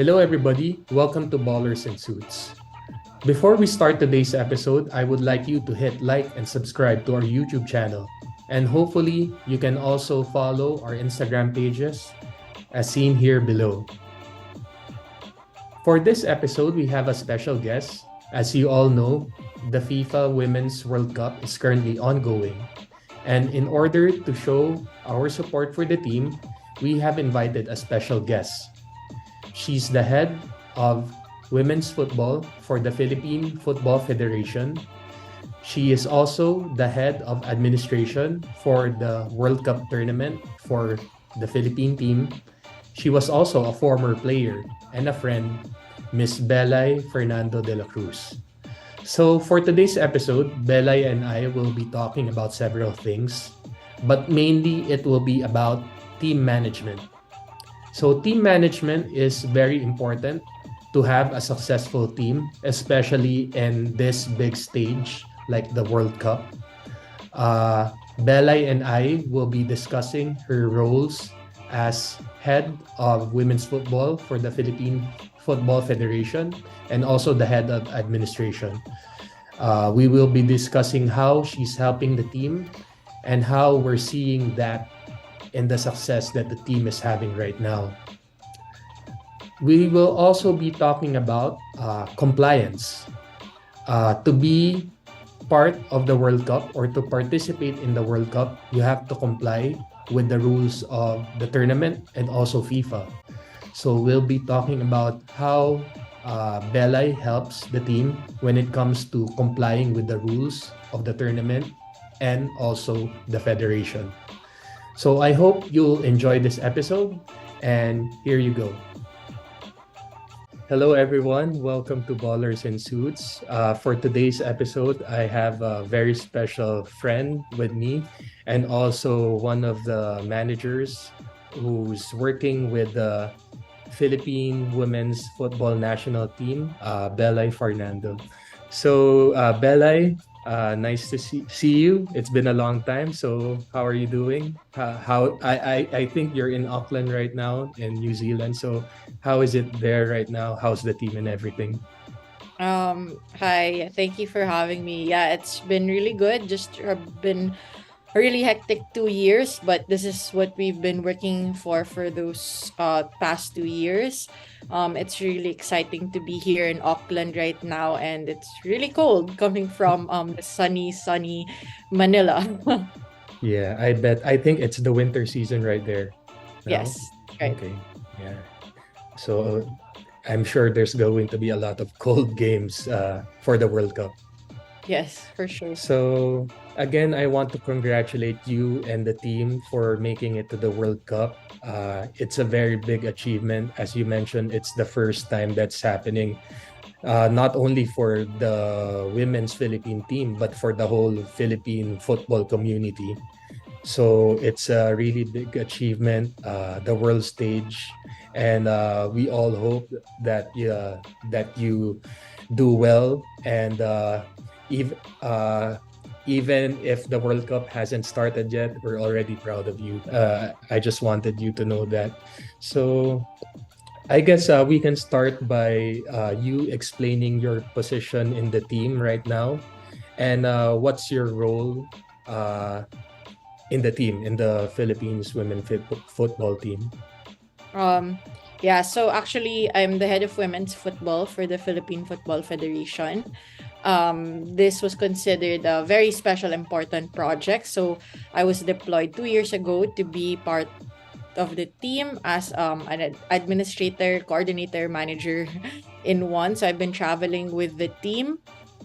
Hello, everybody. Welcome to Ballers and Suits. Before we start today's episode, I would like you to hit like and subscribe to our YouTube channel. And hopefully, you can also follow our Instagram pages as seen here below. For this episode, we have a special guest. As you all know, the FIFA Women's World Cup is currently ongoing. And in order to show our support for the team, we have invited a special guest. She's the head of women's football for the Philippine Football Federation. She is also the head of administration for the World Cup tournament for the Philippine team. She was also a former player and a friend, Miss Belay Fernando-Dela Cruz. So for today's episode, Belay and I will be talking about several things, but mainly it will be about team management. So team management is very important to have a successful team, especially in this big stage like the World Cup. Belay and I will be discussing her roles as head of women's football for the Philippine Football Federation and also the head of administration. We will be discussing how she's helping the team and how we're seeing that in the success that the team is having right now. We will also be talking about compliance. To be part of the World Cup or to participate in the World Cup, you have to comply with the rules of the tournament and also FIFA. So we'll be talking about how Belay helps the team when it comes to complying with the rules of the tournament and also the federation. So I hope you'll enjoy this episode, and here you go. Hello, everyone. Welcome to Ballers in Suits. For today's episode, I have a very special friend with me and also one of the managers who's working with the Philippine women's football national team, Belay Fernando. So, Belay, nice to see you. It's been a long time. So, how are you doing? I think you're in Auckland right now in New Zealand. So, how is it there right now? How's the team and everything? Hi, thank you for having me. Yeah, it's been really good. Just been a really hectic 2 years, but this is what we've been working for those past 2 years. It's really exciting to be here in Auckland right now, and it's really cold coming from the sunny Manila. Yeah, I bet. I think it's the winter season right there now. Yes, right. Okay. Yeah. So I'm sure there's going to be a lot of cold games for the World Cup. Yes, for sure. So again, I want to congratulate you and the team for making it to the World Cup. It's a very big achievement. As you mentioned, it's the first time that's happening, not only for the women's Philippine team, but for the whole Philippine football community. So it's a really big achievement, the world stage, and we all hope that you do well. And even even if the World Cup hasn't started yet, we're already proud of you. I just wanted you to know that. So I guess we can start by you explaining your position in the team right now, and what's your role in the team, in the Philippines women football team. Um, yeah, so actually, I'm the head of women's football for the Philippine Football Federation. This was considered a very special, important project. So I was deployed 2 years ago to be part of the team as an administrator, coordinator, manager in one. So I've been traveling with the team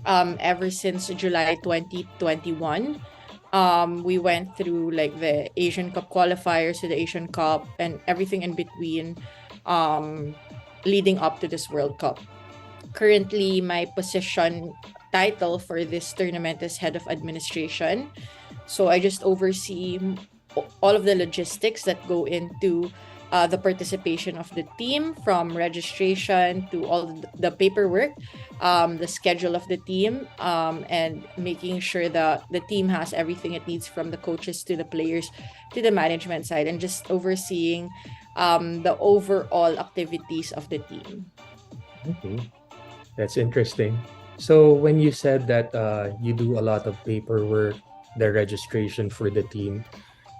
ever since July 2021. We went through like the Asian Cup qualifiers to the Asian Cup and everything in between leading up to this World Cup. Currently, my position title for this tournament is head of administration. So I just oversee all of the logistics that go into the participation of the team, from registration to all the paperwork, the schedule of the team, and making sure that the team has everything it needs, from the coaches to the players to the management side, and just overseeing the overall activities of the team. Okay, that's interesting. So when you said that you do a lot of paperwork, the registration for the team,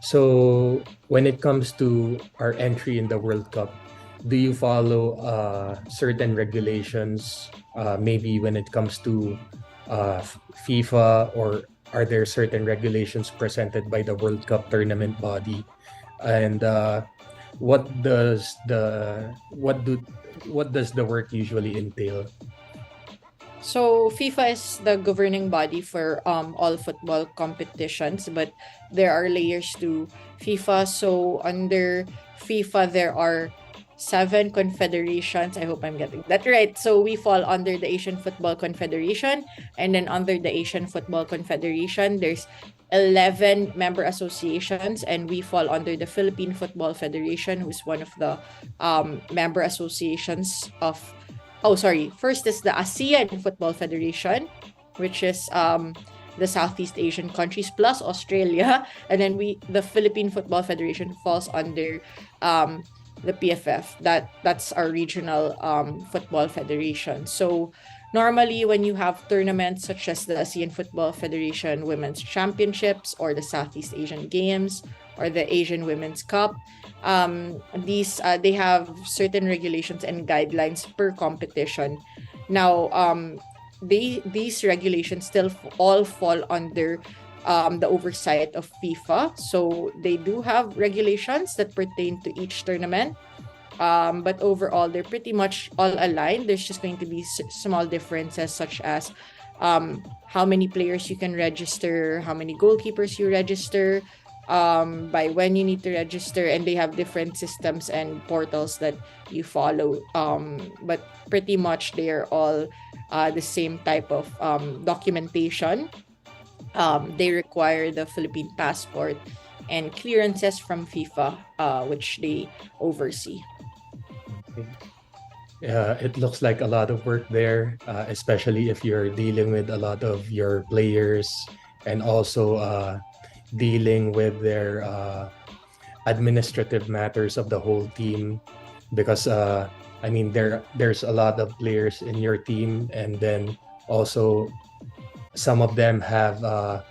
so when it comes to our entry in the World Cup, do you follow certain regulations? Maybe when it comes to FIFA, or are there certain regulations presented by the World Cup tournament body? And what does the what does the work usually entail? So FIFA is the governing body for all football competitions, but there are layers to FIFA. So under FIFA, there are seven confederations. I hope I'm getting that right. So we fall under the Asian Football Confederation, and then under the Asian Football Confederation, there's 11 member associations, and we fall under the Philippine Football Federation, who's one of the member associations of. Oh, sorry. First is the ASEAN Football Federation, which is the Southeast Asian countries plus Australia, and then the Philippine Football Federation falls under the PFF. That's our regional football federation. So normally when you have tournaments such as the ASEAN Football Federation Women's Championships or the Southeast Asian Games or the Asian Women's Cup, these they have certain regulations and guidelines per competition. Now, these regulations still all fall under the oversight of FIFA. So they do have regulations that pertain to each tournament. But overall, they're pretty much all aligned. There's just going to be small differences, such as how many players you can register, how many goalkeepers you register, by when you need to register, and they have different systems and portals that you follow. But pretty much they're all the same type of documentation. They require the Philippine passport and clearances from FIFA, which they oversee. It looks like a lot of work there, especially if you're dealing with a lot of your players and also dealing with their administrative matters of the whole team. Because I mean, there's a lot of players in your team, and then also some of them have a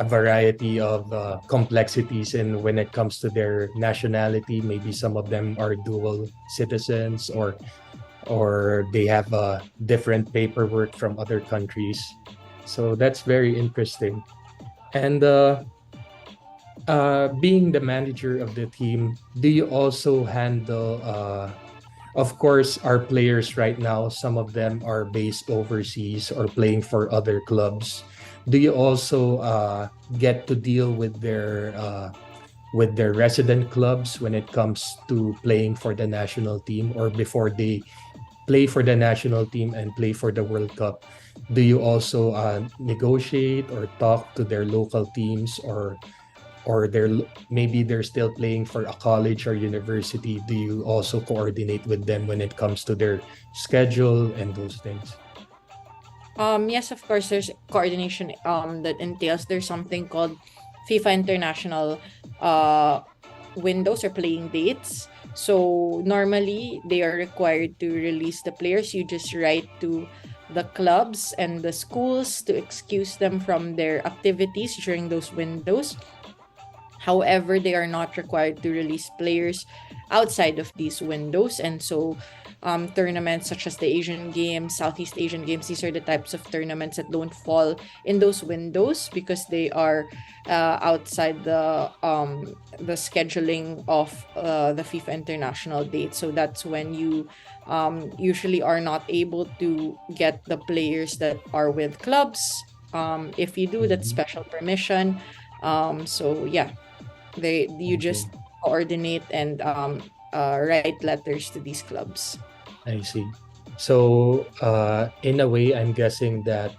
variety of complexities in when it comes to their nationality. Maybe some of them are dual citizens, or they have different paperwork from other countries. So that's very interesting. And being the manager of the team, do you also handle of course, our players right now, some of them are based overseas or playing for other clubs. Do you also get to deal with their resident clubs when it comes to playing for the national team, or before they play for the national team and play for the World Cup? Do you also negotiate or talk to their local teams, or maybe they're still playing for a college or university? Do you also coordinate with them when it comes to their schedule and those things? Yes, of course, there's coordination that entails. There's something called FIFA International windows or playing dates. So normally they are required to release the players. You just write to the clubs and the schools to excuse them from their activities during those windows. However, they are not required to release players outside of these windows. And so tournaments such as the Asian Games, Southeast Asian Games, these are the types of tournaments that don't fall in those windows because they are outside the scheduling of the FIFA international date. So that's when you usually are not able to get the players that are with clubs. If you do, that's special permission. So yeah, you just coordinate and write letters to these clubs. I see. So, in a way, I'm guessing that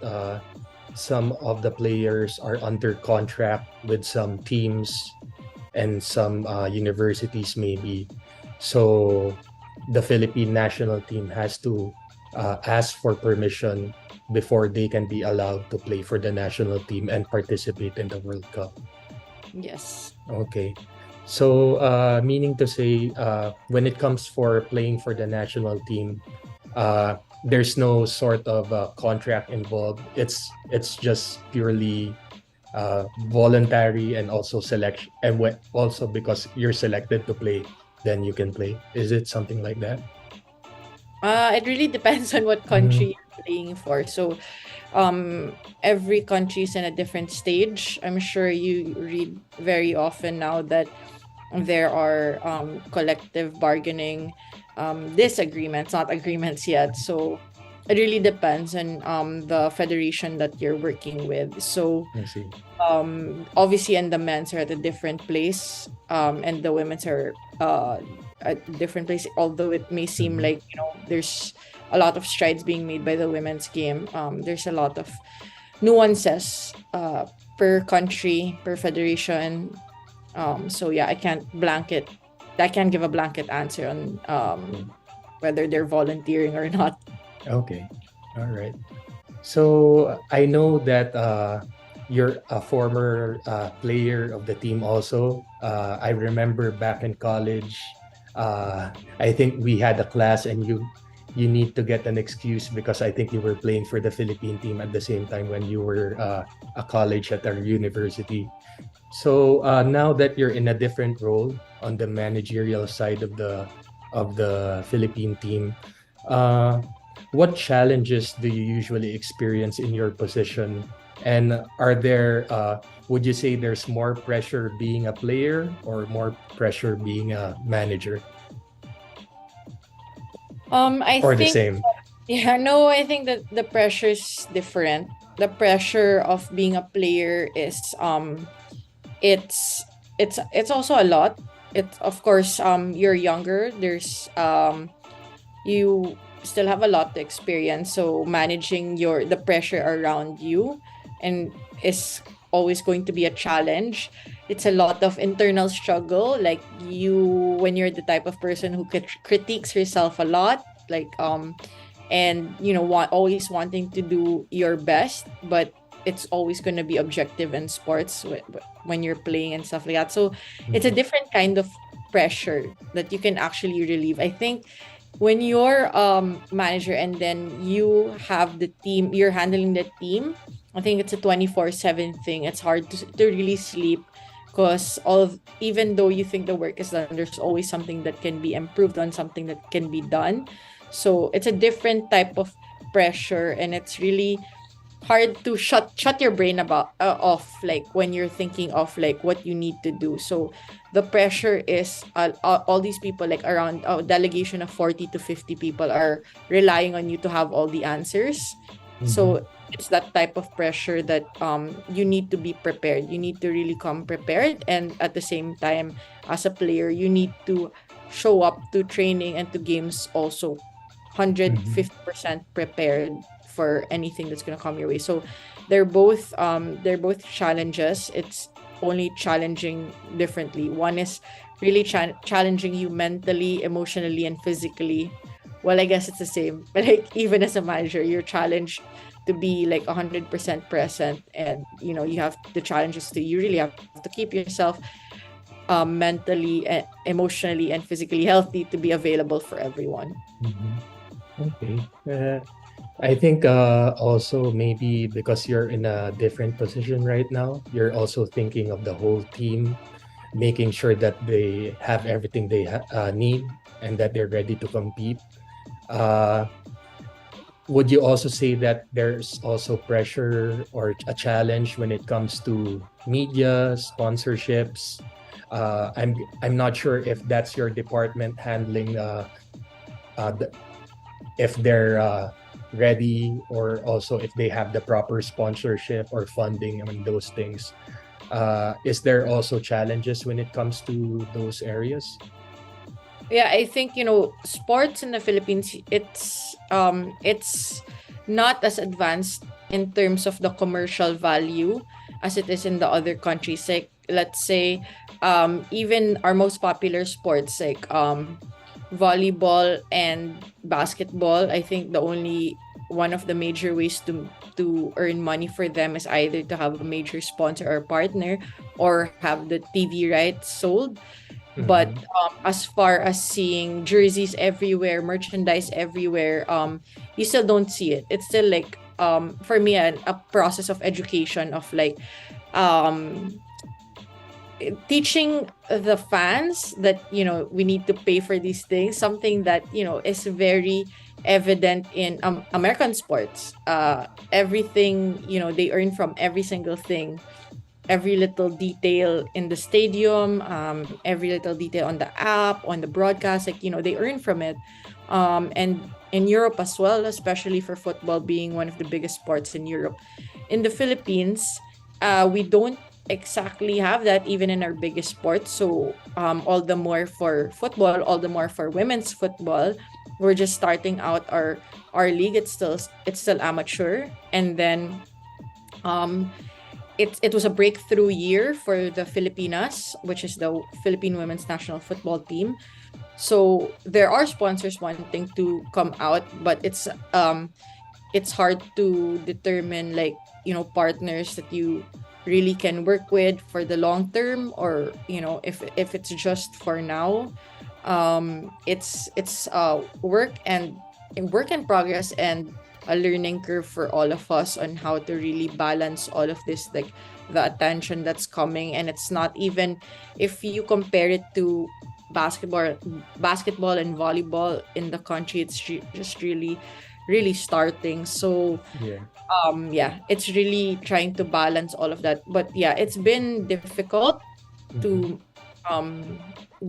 some of the players are under contract with some teams and some universities, maybe. So, the Philippine national team has to ask for permission before they can be allowed to play for the national team and participate in the World Cup. Yes. Okay. So, meaning to say, when it comes for playing for the national team, there's no sort of contract involved. It's just purely voluntary and also selection, and also because you're selected to play, then you can play. Is it something like that? It really depends on what Mm, country you're playing for. So, every country is in a different stage. I'm sure you read very often now that there are collective bargaining disagreements, not agreements yet. So it really depends on the federation that you're working with. So I see. obviously, and the men's are at a different place, and the women's are at a different place. Although it may seem Mhm. like there's a lot of strides being made by the women's game. There's a lot of nuances per country, per federation. So yeah, I can't give a blanket answer on whether they're volunteering or not. Okay. All right. So I know that you're a former player of the team also. I remember back in college, I think we had a class and you need to get an excuse because I think you were playing for the Philippine team at the same time when you were a college at our university. So now that you're in a different role on the managerial side of the Philippine team, uh, what challenges do you usually experience in your position? And are there, would you say there's more pressure being a player or more pressure being a manager I or the think same? Yeah, no, I think that the pressure is different. The pressure of being a player is it's also a lot. It's of course you're younger. There's you still have a lot to experience, so managing the pressure around you and is always going to be a challenge. It's a lot of internal struggle, like you when you're the type of person who critiques yourself a lot, like and always wanting to do your best, but it's always going to be objective in sports when you're playing and stuff like that. So it's a Mhm. different kind of pressure that you can actually relieve. I think when you're manager and then you have the team, you're handling the team, I think it's a 24/7 thing. It's hard to really sleep because even though you think the work is done, there's always something that can be improved on, something that can be done. So it's a different type of pressure, and it's really hard to shut your brain about off, like when you're thinking of like what you need to do. So the pressure is all these people, like around a delegation of 40 to 50 people, are relying on you to have all the answers. Mhm. So it's that type of pressure that you need to be prepared, you need to really come prepared, and at the same time, as a player, you need to show up to training and to games also Mhm. 150% prepared for anything that's going to come your way. So they're both challenges. It's only challenging differently. One is really challenging you mentally, emotionally, and physically. Well, I guess it's the same. But like even as a manager, you're challenged to be like 100% present, and you have the challenges to you really have to keep yourself mentally, emotionally, and physically healthy to be available for everyone. Mhm. Okay. I think also maybe because you're in a different position right now, you're also thinking of the whole team, making sure that they have everything they need and that they're ready to compete. Uh, would you also say that there's also pressure or a challenge when it comes to media, sponsorships? I'm not sure if that's your department handling the if they're ready or also if they have the proper sponsorship or funding and those things. Is there also challenges when it comes to those areas? Yeah, I think sports in the Philippines, it's not as advanced in terms of the commercial value as it is in the other countries. Like let's say even our most popular sports, like volleyball and basketball, I think the only one of the major ways to earn money for them is either to have a major sponsor or partner, or have the TV rights sold. But Mhm. as far as seeing jerseys everywhere, merchandise everywhere, you still don't see it. It's still like, for me, a process of education of like, um teaching the fans that, we need to pay for these things, something that, is very evident in American sports. Everything, they earn from every single thing, every little detail in the stadium, every little detail on the app, on the broadcast, like, they earn from it. And in Europe as well, especially for football being one of the biggest sports in Europe. In the Philippines, we don't exactly have that even in our biggest sport. So, all the more for football, all the more for women's football. We're just starting out our league. It's still amateur, and then um it was a breakthrough year for the Filipinas, which is the Philippine women's national football team. So there are sponsors wanting to come out, but it's hard to determine, like, partners that you really can work with for the long term, or if it's just for now. It's work in progress, and a learning curve for all of us on how to really balance all of this, like the attention that's coming. And it's not even, if you compare it to basketball and volleyball in the country, it's just really really starting. So Yeah. yeah, it's really trying to balance all of that. But yeah, it's been difficult Mhm. to um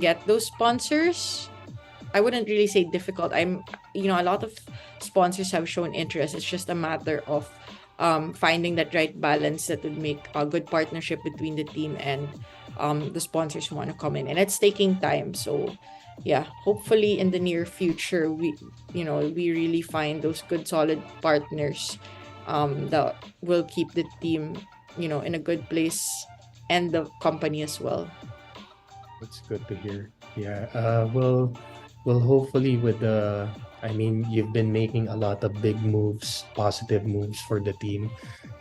get those sponsors. I wouldn't really say difficult. A lot of sponsors have shown interest. It's just a matter of finding that right balance that would make a good partnership between the team and the sponsors who want to come in. And it's taking time. So, yeah, hopefully in the near future, we really find those good, solid partners that will keep the team, in a good place, and the company as well. That's good to hear. Yeah. Well, hopefully with the, I mean, you've been making a lot of big moves, positive moves for the team.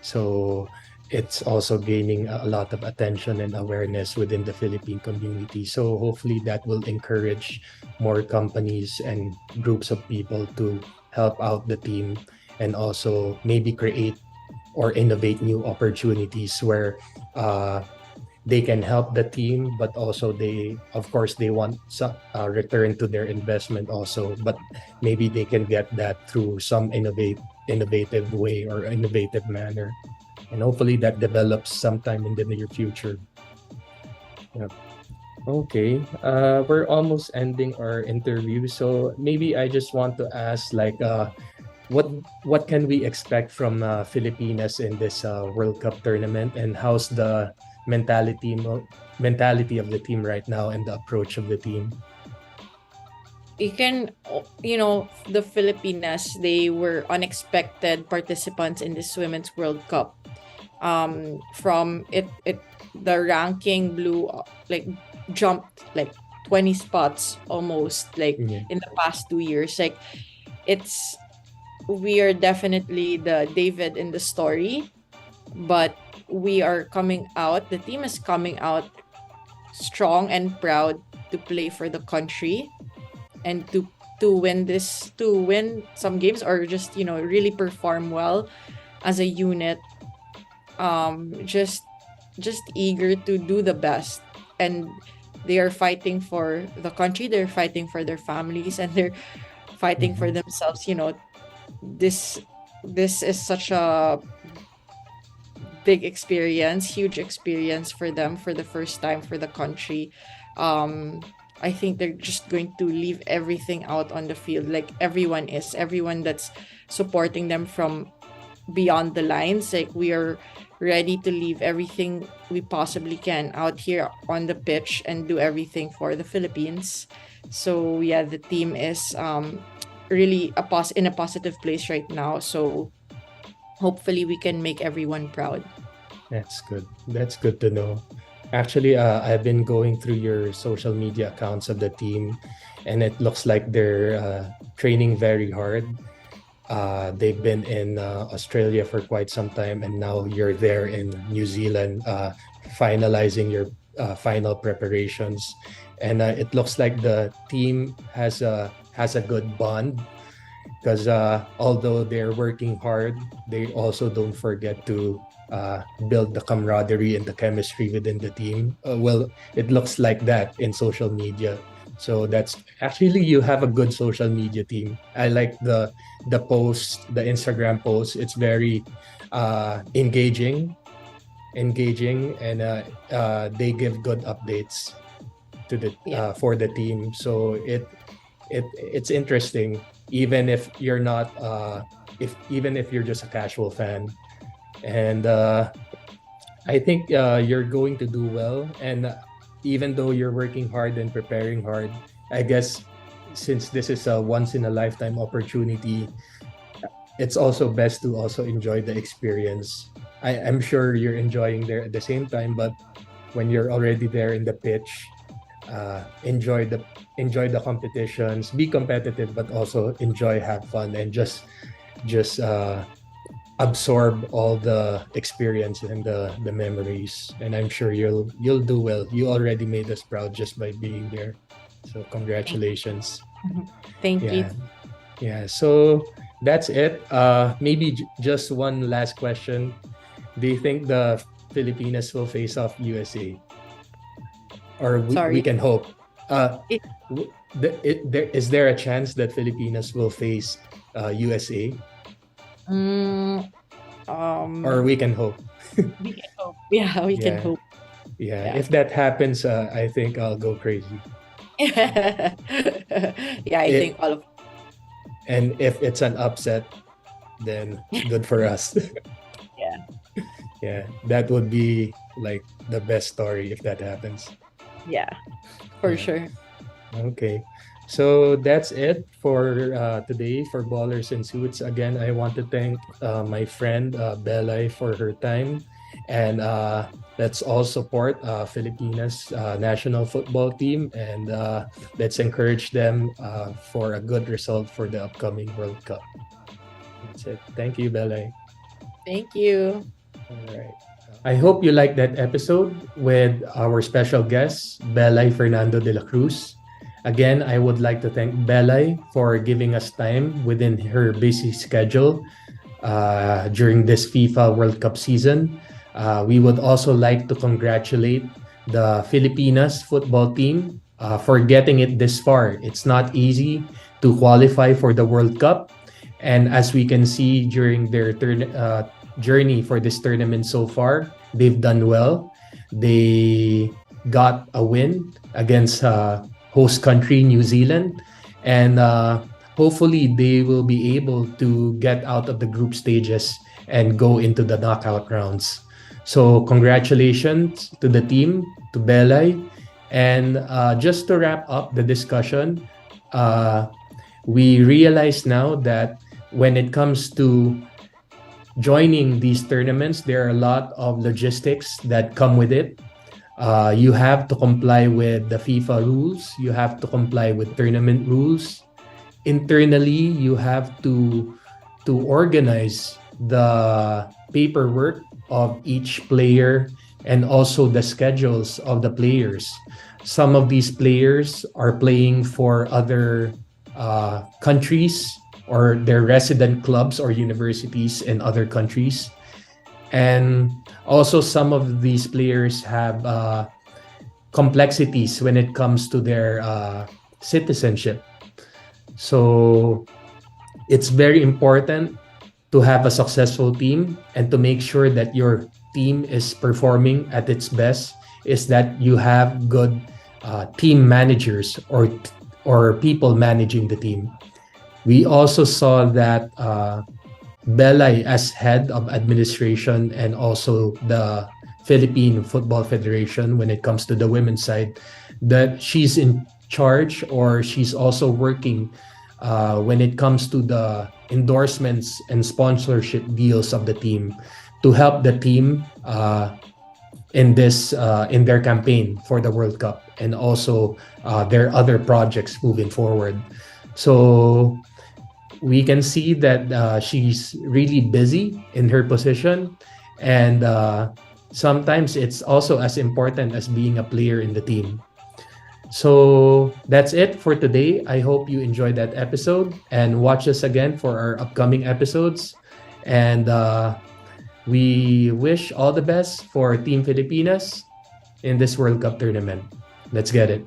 So it's also gaining a lot of attention and awareness within the Philippine community. So hopefully that will encourage more companies and groups of people to help out the team, and also maybe create or innovate new opportunities where uh, they can help the team, but also they, of course, they want some return to their investment also, but maybe they can get that through some innovative way or innovative manner, and hopefully that develops sometime in the near future. Yeah. Okay, we're almost ending our interview, so maybe I just want to ask, like, what what can we expect from Filipinas in this World Cup tournament, and how's the mentality of the team right now and the approach of the team? The Filipinas, they were unexpected participants in this Women's World Cup. From it The ranking blew like jumped like 20 spots almost, like Yeah. in the past 2 years. Like, it's we are definitely the David in the story, but we are coming out. The team is coming out strong and proud to play for the country, and to win some games, or just really perform well as a unit. Just eager to do the best, and they are fighting for the country, they're fighting for their families, and they're fighting for Mhm. themselves. This is such a big experience, huge experience for them, for the first time, for the country. um I think they're just going to leave everything out on the field, like everyone that's supporting them from beyond the lines. Like, we are ready to leave everything we possibly can out here on the pitch and do everything for the Philippines. So yeah, the team is really in a positive place right now. So hopefully we can make everyone proud. That's good. That's good to know. Actually, I've been going through your social media accounts of the team, and it looks like they're training very hard. They've been in Australia for quite some time, and now you're there in New Zealand finalizing your final preparations, and it looks like the team has a good bond because although they're working hard, they also don't forget to build the camaraderie and the chemistry within the team. Well, it looks like that in social media. So that's actually, you have a good social media team. I like the posts, the Instagram posts. It's very engaging, and they give good updates to the Yeah. for the team. So it's interesting, even if you're not if even if you're just a casual fan. And I think you're going to do well. And even though you're working hard and preparing hard, I guess since this is a once in a lifetime opportunity, it's also best to also enjoy the experience. I'm sure you're enjoying there at the same time, but when you're already there in the pitch, enjoy the competitions, be competitive, but also enjoy, have fun, and just absorb all the experience and the memories. And I'm sure you'll do well. You already made us proud just by being there. So congratulations. Thank you. Yeah. Yeah. So that's it. Maybe just one last question. Do you think the Filipinas will face off USA? Or we Sorry. can hope. It, Is there a chance that Filipinas will face USA? mm, Or we can hope. we can hope. Yeah, we can Yeah. hope. Yeah. Yeah. If that happens, I think I'll go crazy. Yeah, I It, think all of and if it's an upset, then good for us. yeah. Yeah. That would be like the best story if that happens. Yeah, for Yeah. sure. Okay. So that's it for today for Ballers and Suits. Again, I want to thank my friend Belay for her time. And let's all support Filipinas national football team, and let's encourage them for a good result for the upcoming World Cup. That's it. Thank you, Belay. Thank you. All right. I hope you liked that episode with our special guest, Belay Fernando-Dela Cruz. Again, I would like to thank Belay for giving us time within her busy schedule during this FIFA World Cup season. We would also like to congratulate the Filipinas football team for getting it this far. It's not easy to qualify for the World Cup. And as we can see during their journey for this tournament so far, they've done well. They got a win against host country New Zealand, and hopefully they will be able to get out of the group stages and go into the knockout rounds. So congratulations to the team, to Belay. And just to wrap up the discussion, we realize now that when it comes to joining these tournaments, there are a lot of logistics that come with it. You have to comply with the FIFA rules. You have to comply with tournament rules. Internally, you have to organize the paperwork of each player and also the schedules of the players. Some of these players are playing for other countries, or their resident clubs or universities in other countries. And also, some of these players have complexities when it comes to their citizenship. So it's very important to have a successful team, and to make sure that your team is performing at its best is that you have good team managers, or people managing the team. We also saw that Belay, as head of administration and also the Philippine Football Federation, when it comes to the women's side, that she's in charge, or she's also working when it comes to the endorsements and sponsorship deals of the team, to help the team in their campaign for the World Cup, and also their other projects moving forward. So we can see that she's really busy in her position, and sometimes it's also as important as being a player in the team. So that's it for today. I hope you enjoyed that episode and watch us again for our upcoming episodes. And we wish all the best for Team Filipinas in this World Cup tournament. Let's get it.